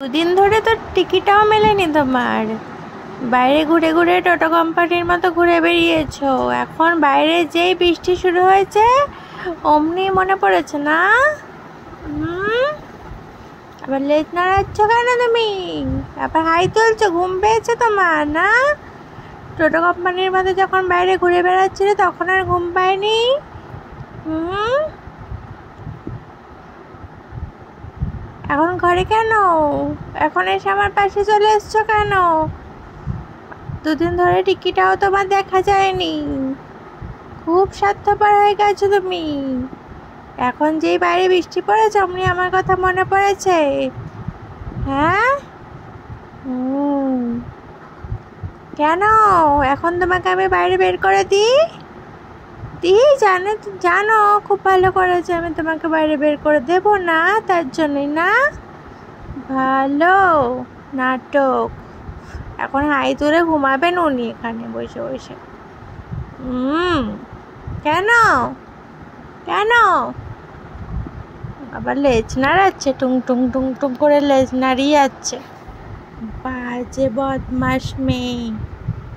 দুদিন ধরে তো টিকিটাও মেলেনি তোমার। বাইরে ঘুরে ঘুরে টোটো কোম্পানির মতো ঘুরে বেরিয়েছো, এখন বাইরে যেই বৃষ্টি শুরু হয়েছে অমনি মনে পড়েছে না? আবার লেজ নাড়াচ্ছ কেন তুমি? আবার হাই তুলছো, ঘুম পেয়েছে তোমার না? টোটো কোম্পানির মতো যখন বাইরে ঘুরে বেড়াচ্ছিলে তখন আর ঘুম পায়নি? এখন ঘরে কেন? এখন এসে আমার পাশে চলে এসছো কেন? দুদিন ধরে টিকিটাও তোমার দেখা যায়নি। খুব স্বার্থপর হয়ে গেছো তুমি। এখন যেই বাইরে বৃষ্টি পড়েছে অমনি আমার কথা মনে পড়েছে? হ্যাঁ? কেন এখন তোমাকে আমি বাইরে বের করে দিই? জানো খুব ভালো করেছে, আমি তোমাকে বাইরে বের করে দেব না, তার জন্যই না? ভালো নাটক। এখন হাই তুলে ঘুমাবেন উনি এখানে বসে বসে। কেন কেন আবার লেজ নাড়াচ্ছে, টুং টুং টুং টুং করে লেজ নাড়িয়ে যাচ্ছে। বাজে বদমাস মেয়ে।